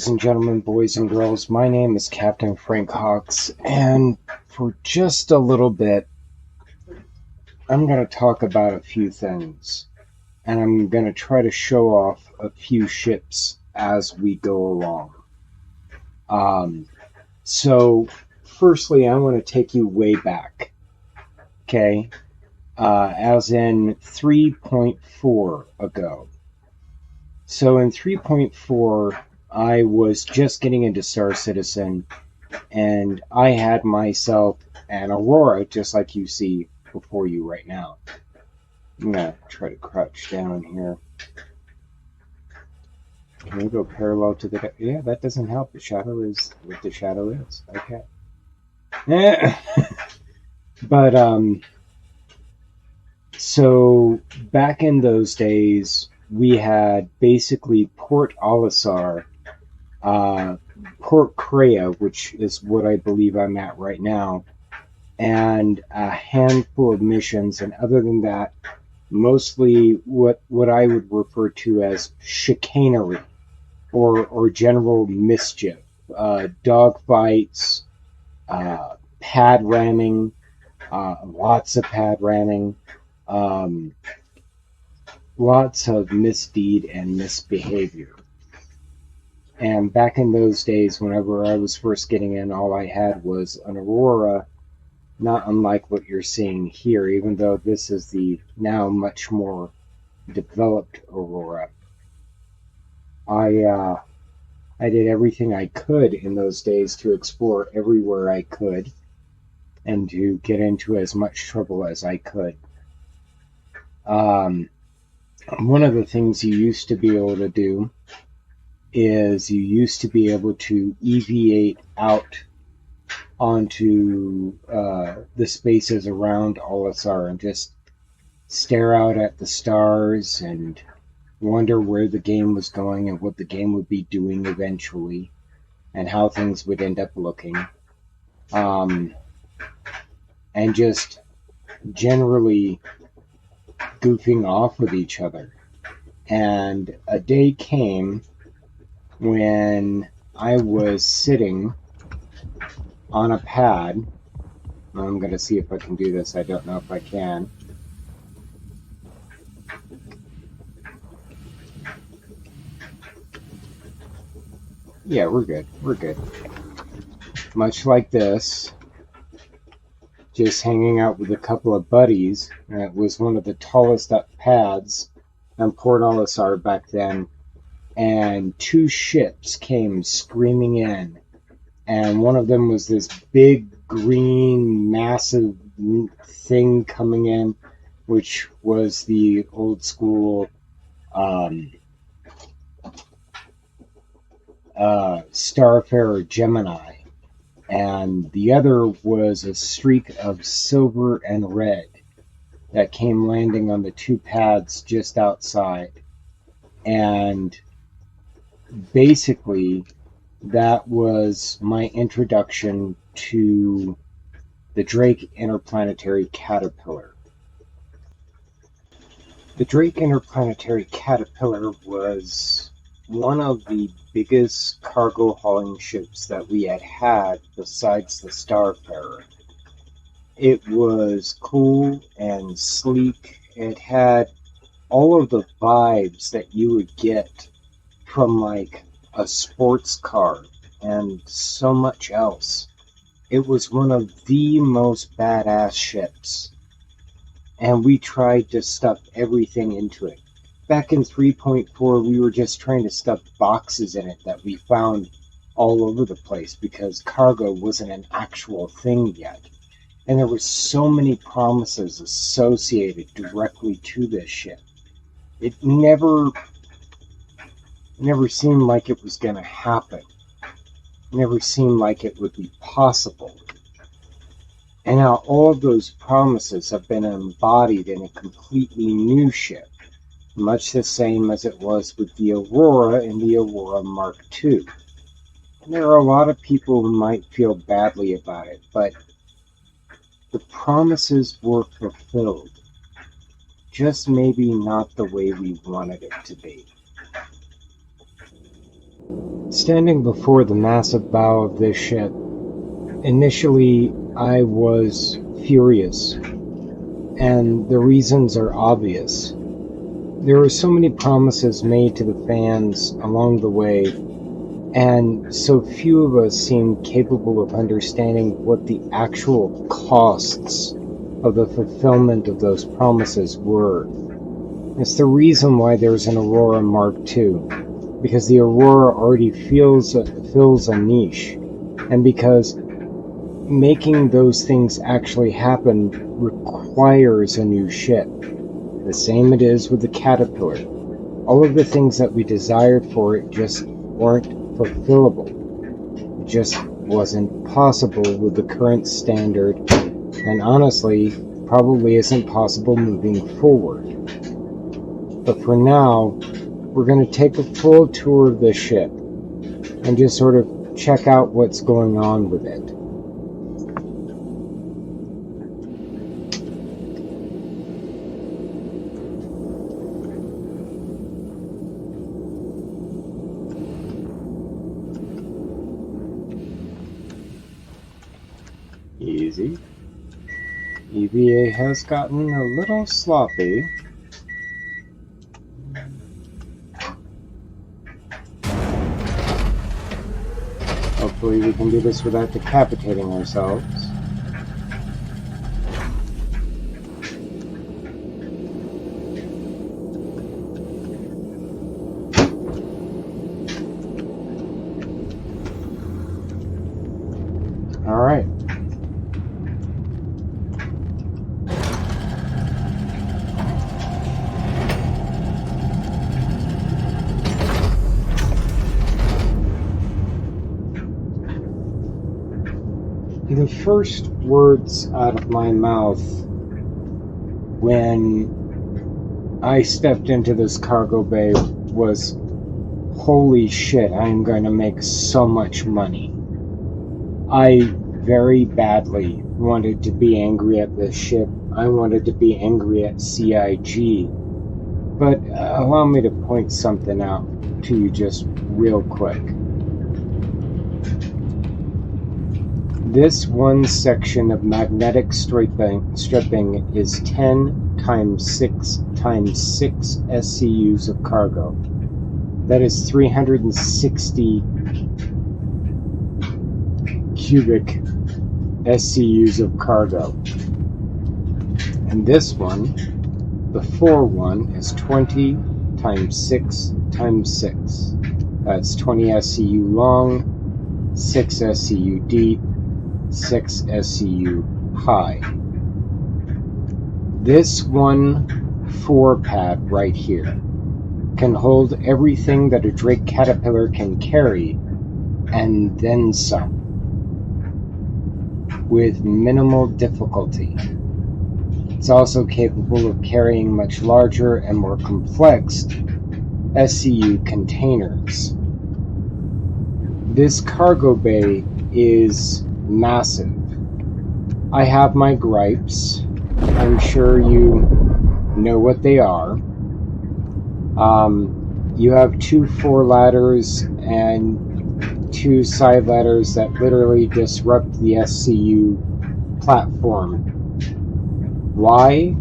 ladies and gentlemen, boys and girls. My name is Captain Frank Hawks, and for just a little bit, I'm going to talk about a few things, and I'm going to try to show off a few ships as we go along. So, firstly, I want to take you way back, okay? As in 3.4 ago. So in 3.4, I was just getting into Star Citizen, and I had myself an Aurora, just like you see before you right now. I'm going to try to crouch down here. Can we go parallel to the... Yeah, that doesn't help. The shadow is what the shadow is. Okay. But, so back in those days, we had basically Port Olisar, Port Crea, which is what I believe I'm at right now, and a handful of missions. And other than that, mostly what I would refer to as chicanery or general mischief, dogfights, pad ramming, lots of pad ramming, lots of misdeed and misbehavior. And back in those days, whenever I was first getting in, all I had was an Aurora, not unlike what you're seeing here, even though this is the now much more developed Aurora. I did everything I could in those days to explore everywhere I could and to get into as much trouble as I could. One of the things you used to be able to do is you used to be able to eviate out onto the spaces around Olisar and just stare out at the stars and wonder where the game was going and what the game would be doing eventually and how things would end up looking. And just generally goofing off with each other. And a day came when I was sitting on a pad. I'm going to see if I can do this. I don't know if I can. Yeah, we're good. We're good. Much like this, just hanging out with a couple of buddies. And it was one of the tallest up pads on Port Olisar back then. And two ships came screaming in. And one of them was this big, green, massive thing coming in, which was the old school Starfarer Gemini. And the other was a streak of silver and red that came landing on the two pads just outside. And basically, that was my introduction to the Drake Interplanetary Caterpillar. The Drake Interplanetary Caterpillar was one of the biggest cargo hauling ships that we had besides the Starfarer. It was cool and sleek. It had all of the vibes that you would get from like a sports car and so much else. It was one of the most badass ships, and we tried to stuff everything into it. Back in 3.4, we were just trying to stuff boxes in it that we found all over the place because cargo wasn't an actual thing yet. And there were so many promises associated directly to this ship. It never seemed like it was going to happen. It never seemed like it would be possible. And now all of those promises have been embodied in a completely new ship, much the same as it was with the Aurora and the Aurora Mark II. And there are a lot of people who might feel badly about it, but the promises were fulfilled. Just maybe not the way we wanted it to be. Standing before the massive bow of this ship, initially I was furious, and the reasons are obvious. There were so many promises made to the fans along the way, and so few of us seemed capable of understanding what the actual costs of the fulfillment of those promises were. It's the reason why there's an Aurora Mark II, because the Aurora already fills a niche, and because making those things actually happen requires a new ship. The same it is with the Caterpillar. All of the things that we desired for it just weren't fulfillable. It just wasn't possible with the current standard, and honestly, probably isn't possible moving forward. But for now, we're going to take a full tour of the ship and just sort of check out what's going on with it. Easy. EVA has gotten a little sloppy. Hopefully we can do this without decapitating ourselves. Alright. The first words out of my mouth when I stepped into this cargo bay was, "Holy shit, I'm going to make so much money." I very badly wanted to be angry at this ship. I wanted to be angry at CIG. But allow me to point something out to you just real quick. This one section of magnetic stripping is 10 times 6 times 6 SCUs of cargo. That is 360 cubic SCUs of cargo. And this one, the 4 one, is 20 times 6 times 6. That's 20 SCU long, 6 SCU deep, 6 SCU high. This one 4 pad right here can hold everything that a Drake Caterpillar can carry, and then some, with minimal difficulty. It's also capable of carrying much larger and more complex SCU containers. This cargo bay is massive. I have my gripes. I'm sure you know what they are. You have 2 4 ladders and 2 side ladders that literally disrupt the SCU platform. Why?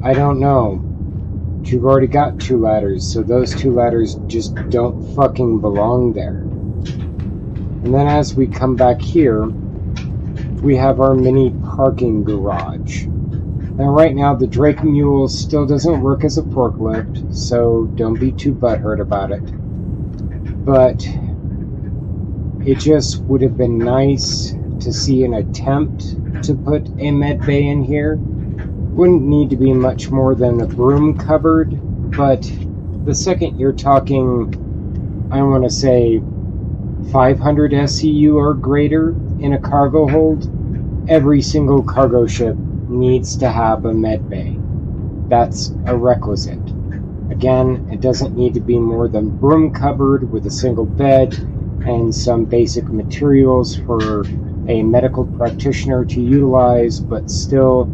I don't know. But you've already got 2 ladders, so those 2 ladders just don't fucking belong there. And then as we come back here, we have our mini parking garage. Now right now the Drake Mule still doesn't work as a forklift, so don't be too butthurt about it. But it just would have been nice to see an attempt to put a med bay in here. Wouldn't need to be much more than a broom cupboard, but the second you're talking, I want to say 500 SCU or greater in a cargo hold, every single cargo ship needs to have a med bay. That's a requisite. Again, it doesn't need to be more than broom cupboard with a single bed and some basic materials for a medical practitioner to utilize, but still,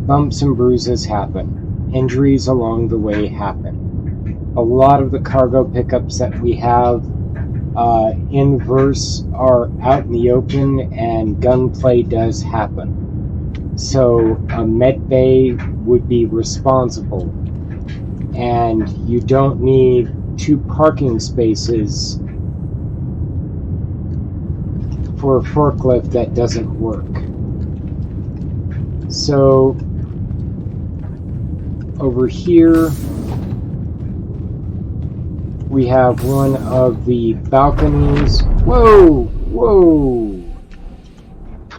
bumps and bruises happen. Injuries along the way happen. A lot of the cargo pickups that we have inverse are out in the open and gunplay does happen. So a med bay would be responsible, and you don't need 2 parking spaces for a forklift that doesn't work. So over here we have one of the balconies. Whoa, whoa.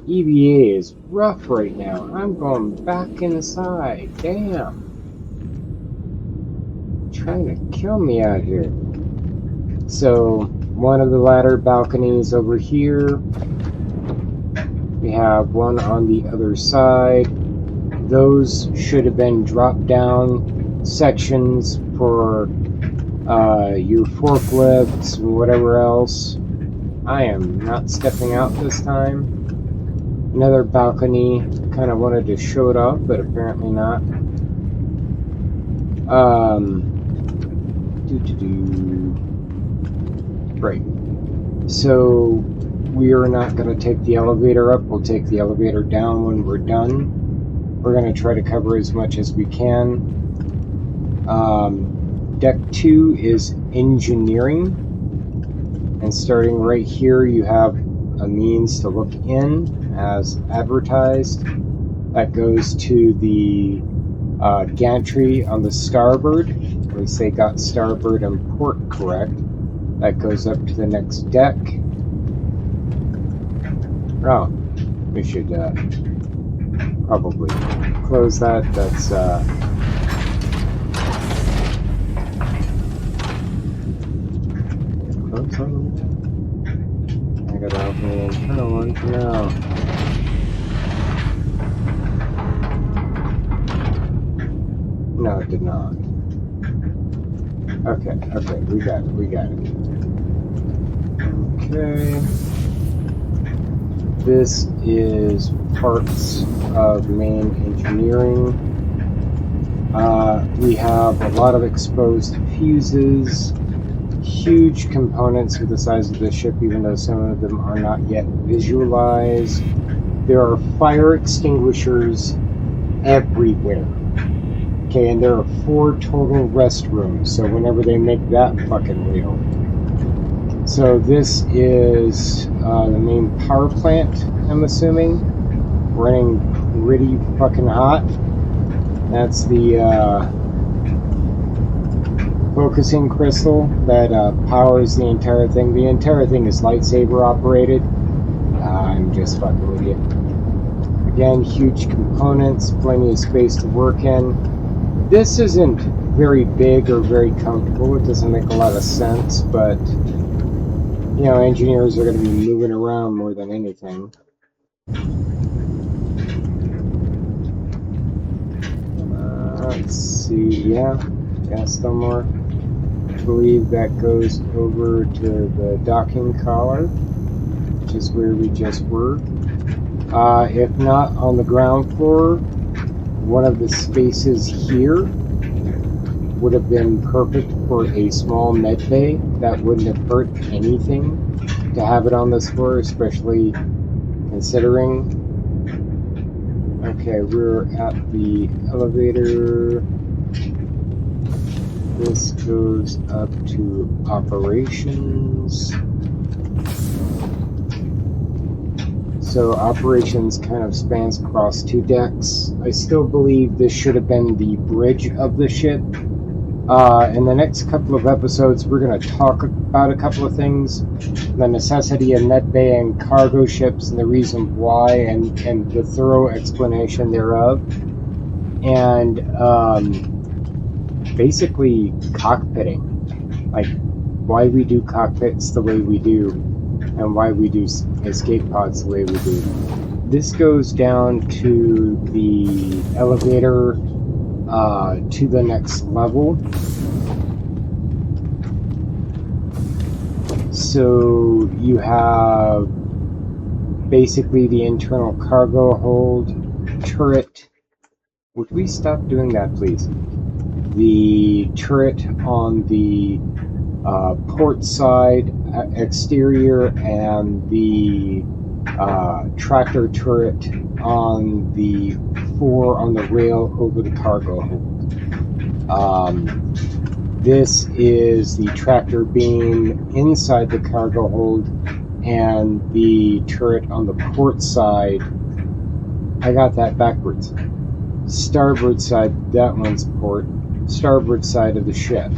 EVA is rough right now. I'm going back inside. Damn. Trying to kill me out here. So one of the ladder balconies over here. We have one on the other side. Those should have been drop down sections for your forklifts and whatever else. I am not stepping out this time. Another balcony, kind of wanted to show it off, but apparently not. Right. So we are not going to take the elevator up. We'll take the elevator down when we're done. We're going to try to cover as much as we can. Deck 2 is engineering. And starting right here, you have a means to look in as advertised. That goes to the gantry on the starboard. We say got starboard and port correct. That goes up to the next deck. Oh, we should probably close that. That's I gotta open the internal one for now. No, it did not. Okay, we got it. Okay. This is parts of main engineering. We have a lot of exposed fuses, huge components for the size of the ship, even though some of them are not yet visualized. There are fire extinguishers everywhere. Okay, and there are 4 total restrooms, so whenever they make that fucking real. So this is the main power plant, I'm assuming. Running pretty fucking hot. That's the focusing crystal that powers the entire thing. The entire thing is lightsaber operated. I'm just fucking with you. Again, huge components, plenty of space to work in. This isn't very big or very comfortable. It doesn't make a lot of sense, but you know, engineers are going to be moving around more than anything. Let's see, yeah, still more. I believe that goes over to the docking collar, which is where we just were. If not on the ground floor, one of the spaces here would have been perfect for a small med bay. That wouldn't have hurt anything to have it on this floor, especially considering. Okay, we're at the elevator. This goes up to operations. So operations kind of spans across 2 decks. I still believe this should have been the bridge of the ship. In the next couple of episodes, we're going to talk about a couple of things. The necessity of med bay and cargo ships and the reason why, and the thorough explanation thereof. And basically cockpitting. Like why we do cockpits the way we do, and why we do escape pods the way we do. This goes down to the elevator to the next level. So you have basically the internal cargo hold turret. Would we stop doing that, please? The turret on the port side exterior and the tractor turret on the rail over the cargo hold. This is the tractor beam inside the cargo hold, and the turret on the port side. I got that backwards. Starboard side, that one's port. Starboard side of the ship.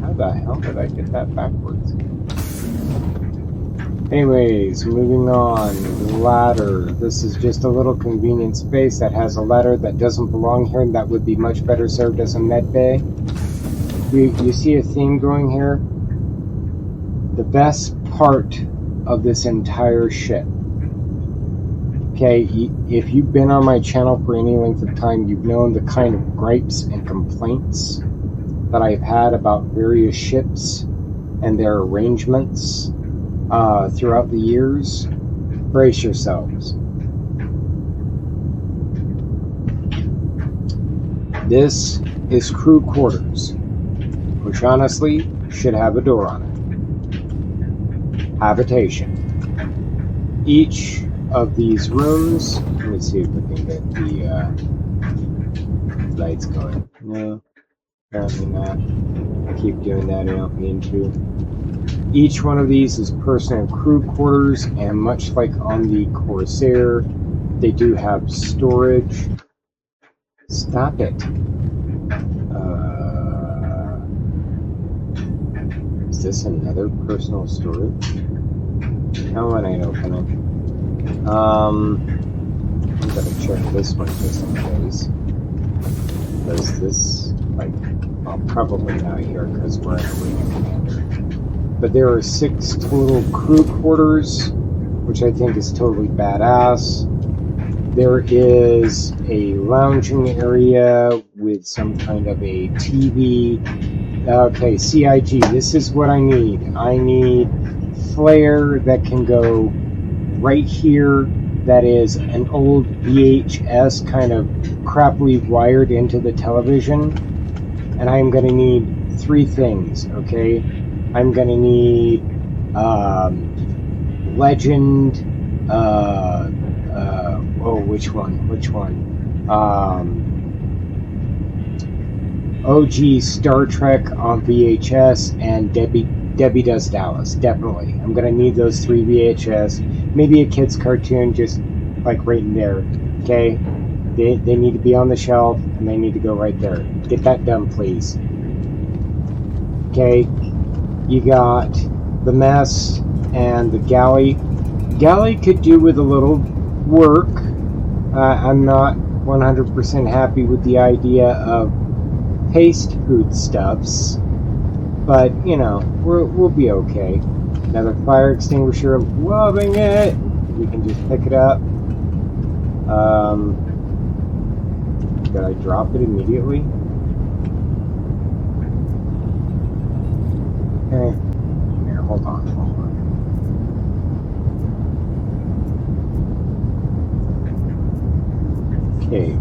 How the hell did I get that backwards? Anyways, moving on. Ladder. This is just a little convenient space that has a ladder that doesn't belong here and that would be much better served as a med bay. You see a theme going here? The best part of this entire ship. Okay, if you've been on my channel for any length of time, you've known the kind of gripes and complaints that I've had about various ships and their arrangements throughout the years. Brace yourselves. This is crew quarters, which honestly should have a door on it. Habitation. Each of these rooms, let me see if we can get the lights going. No, apparently not. I keep doing that, I don't mean to. Each one of these is personal crew quarters, and much like on the Corsair, they do have storage. Stop it. Is this another personal storage? How would I open it? I'm gonna check this one just in case. Does this, like, well, probably not here because we're in a Arena Commander. But there are 6 total crew quarters, which I think is totally badass. There is a lounging area with some kind of a TV. Okay, CIG, this is what I need. I need flare that can go right here. That is an old VHS kind of crappily wired into the television. And I'm going to need 3 things, okay? I'm going to need Legend, which one? OG Star Trek on VHS and Debbie Does Dallas, definitely. I'm going to need those 3 VHS. Maybe a kid's cartoon just like right in there, okay? They need to be on the shelf and they need to go right there. Get that done, please. Okay, you got the mess and the galley. Galley could do with a little work. I'm not 100% happy with the idea of paste foodstuffs, but you know, we'll be okay. Another fire extinguisher, loving it. We can just pick it up. Did I drop it immediately? Okay. Here, hold on. Okay.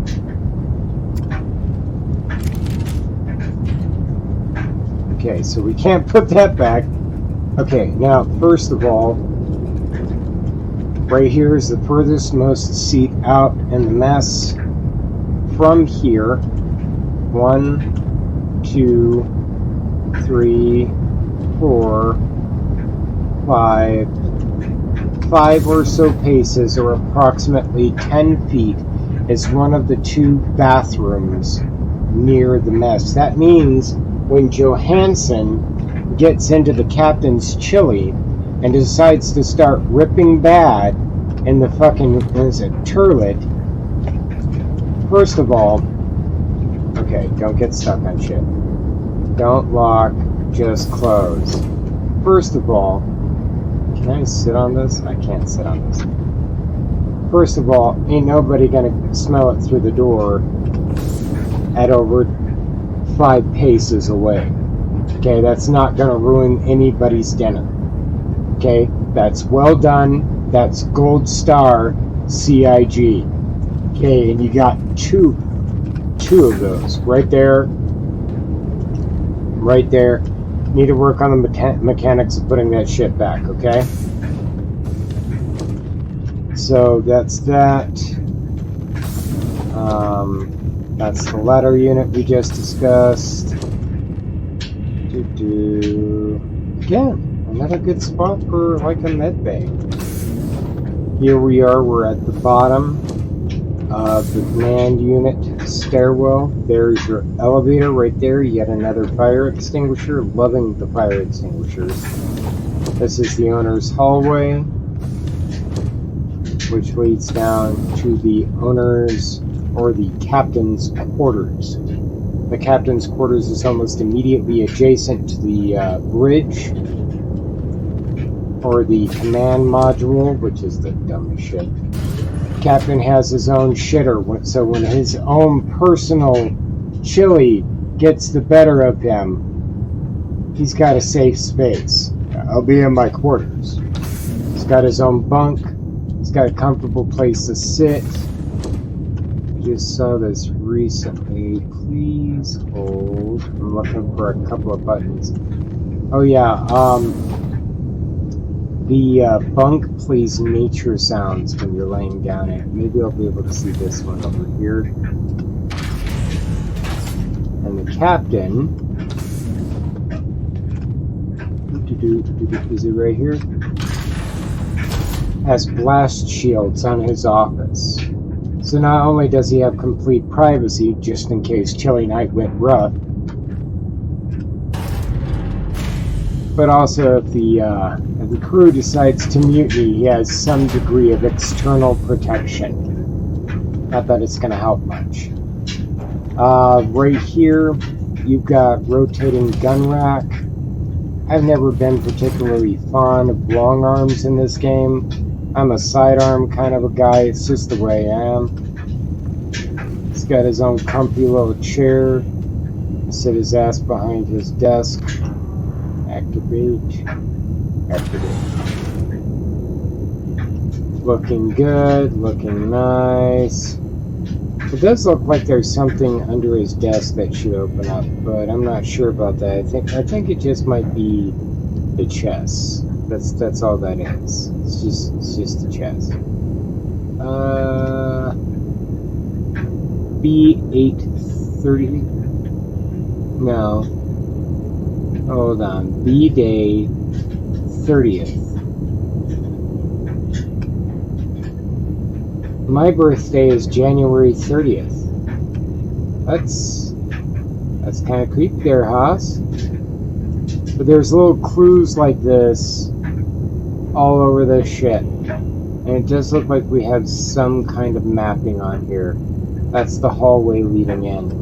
Okay, so we can't put that back. Okay, now, first of all, right here is the furthest most seat out in the mess. From here, 1, 2, 3, 4, 5 or so paces, or approximately 10 feet, is one of the 2 bathrooms near the mess. That means when Johansson gets into the captain's chili and decides to start ripping bad in the fucking, turlet, first of all, okay, don't get stuck on shit. Don't lock, just close. First of all, can I sit on this? I can't sit on this. First of all, ain't nobody gonna smell it through the door at over 5 paces away. Okay, that's not gonna ruin anybody's dinner. Okay, that's well done. That's gold star CIG. Okay, and you got two of those right there. Need to work on the mechanics of putting that shit back, okay? So that's that. That's the ladder unit we just discussed. Again, another good spot for like a med bay. Here we are, we're at the bottom of the command unit stairwell. There's your elevator right there, yet another fire extinguisher. Loving the fire extinguishers. This is the owner's hallway, which leads down to the owner's or the captain's quarters. The captain's quarters is almost immediately adjacent to the bridge or the command module, which is the dumbest shit. Captain has his own shitter, so when his own personal chili gets the better of him, he's got a safe space. I'll be in my quarters. He's got his own bunk. He's got a comfortable place to sit. Just saw this recently. Please hold. I'm looking for a couple of buttons. Oh yeah, the bunk plays nature sounds when you're laying down in it. Maybe I'll be able to see this one over here. And the captain, is it right here? Has blast shields on his office. So not only does he have complete privacy, just in case Chilly Night went rough, but also if the crew decides to mutiny, he has some degree of external protection. Not that it's going to help much. Right here, you've got rotating gun rack. I've never been particularly fond of long arms in this game. I'm a sidearm kind of a guy, it's just the way I am. He's got his own comfy little chair. Sit his ass behind his desk. Activate. Looking good, looking nice. It does look like there's something under his desk that should open up, but I'm not sure about that. I think it just might be the chest. That's all that is. It's just the chest. B830. No. Hold on. B-Day 30th. My birthday is January 30th. That's kind of creepy there, Haas. But there's little clues like this all over this shit. And it does look like we have some kind of mapping on here. That's the hallway leading in.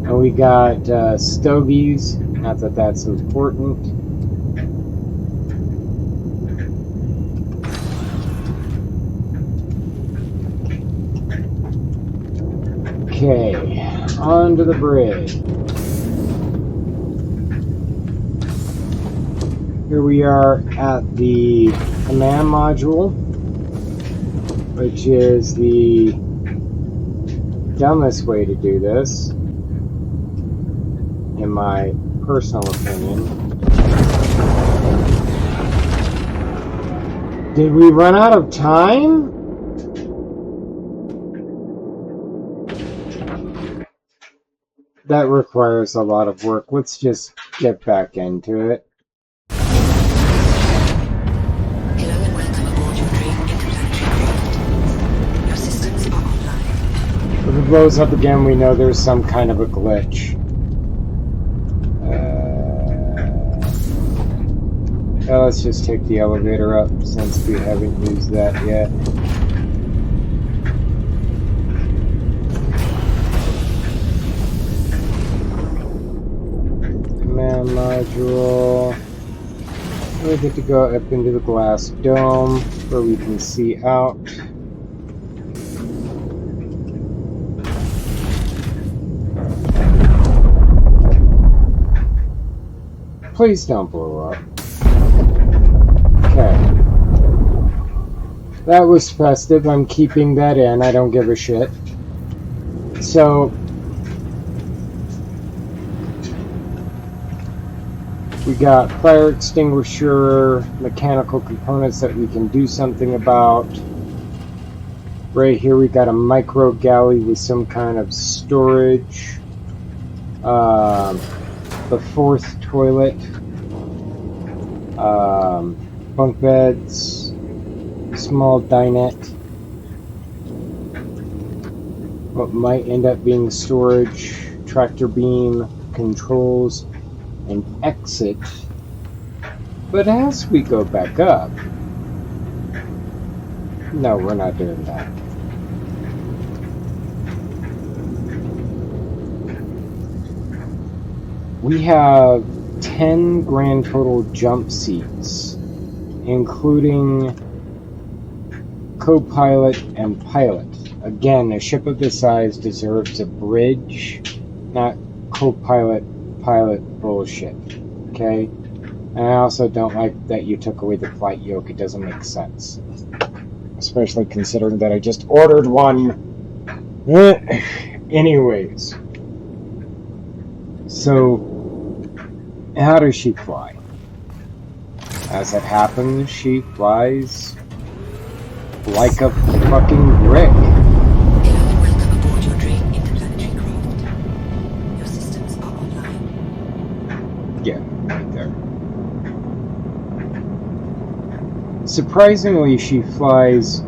And we got stogies. Not that that's important. Okay, onto the bridge. Here we are at the command module, which is the dumbest way to do this, in my personal opinion. Did we run out of time? That requires a lot of work. Let's just get back into it. Hello and welcome aboard your Drake Ironclad. Your systems are online. If it blows up again, we know there's some kind of a glitch. Let's just take the elevator up since we haven't used that yet. Command module. We get to go up into the glass dome where we can see out. Please don't blow up. Okay. That was festive. I'm keeping that in. I don't give a shit. So, We got fire extinguisher, mechanical components that we can do something about. Right here we got a micro galley with some kind of storage. The fourth toilet. Bunk beds. Small dinette. What might end up being storage. Tractor beam. Controls. An exit. But as we go back up... No, we're not doing that. We have 10 grand total jump seats, including co-pilot and pilot. Again, a ship of this size deserves a bridge, not co-pilot, pilot bullshit. Okay? And I also don't like that you took away the flight yoke. It doesn't make sense. Especially considering that I just ordered one. Anyways. So, how does she fly? As it happens, she flies like a fucking brick. Hello and welcome aboard your Drake interplanetary craft. Your systems are online. Yeah, right there. Surprisingly, she flies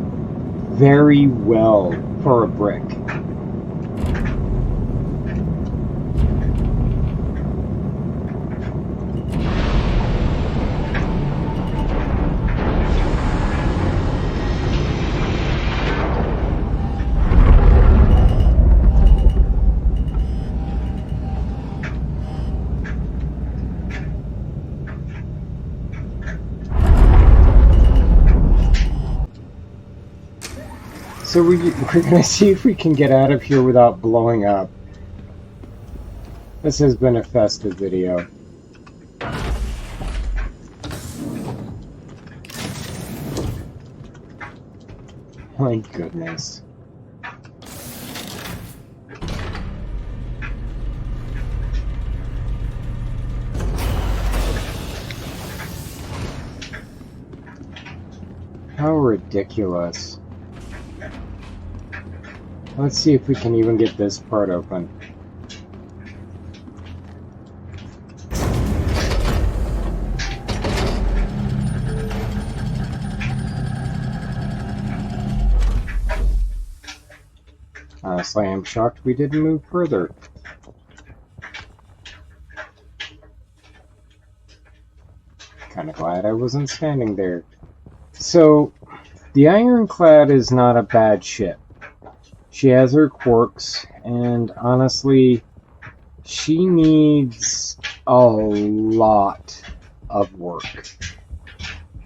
very well for a brick. So we're going to see if we can get out of here without blowing up. This has been a festive video. My goodness. How ridiculous. Let's see if we can even get this part open. Honestly, I'm shocked we didn't move further. Kinda glad I wasn't standing there. So, the Ironclad is not a bad ship. She has her quirks, and honestly, she needs a lot of work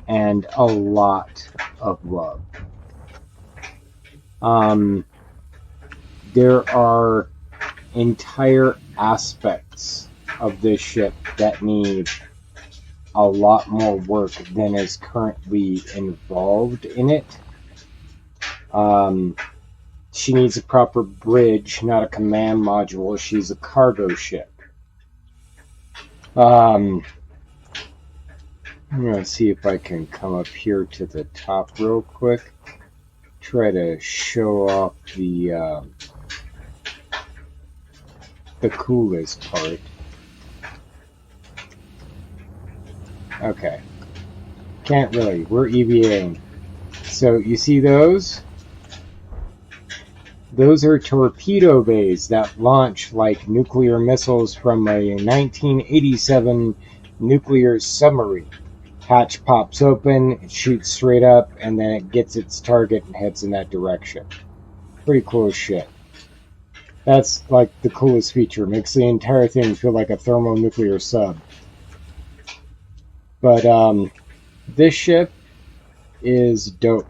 and a lot of love. There are entire aspects of this ship that need a lot more work than is currently involved in it. She needs a proper bridge, not a command module. She's a cargo ship. I'm going to see if I can come up here to the top real quick. Try to show off the coolest part. Okay. Can't really. We're EVAing. So, you see those? Those are torpedo bays that launch like nuclear missiles from a 1987 nuclear submarine. Hatch pops open, it shoots straight up, and then it gets its target and heads in that direction. Pretty cool as shit. That's like the coolest feature. Makes the entire thing feel like a thermonuclear sub. But this ship is dope.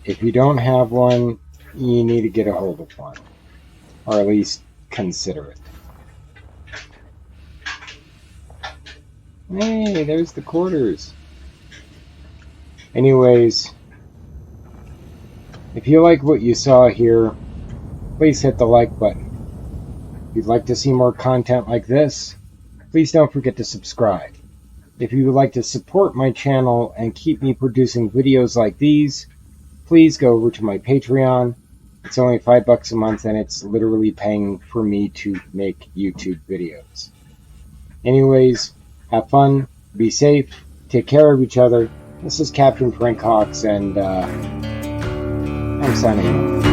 If you don't have one, you need to get a hold of one. Or at least consider it. Hey, there's the quarters. Anyways, if you like what you saw here, please hit the like button. If you'd like to see more content like this, please don't forget to subscribe. If you would like to support my channel and keep me producing videos like these, please go over to my Patreon. It's only $5 a month and it's literally paying for me to make YouTube videos. Anyways, have fun, be safe, take care of each other. This is Captain Frank Hawks and I'm signing off.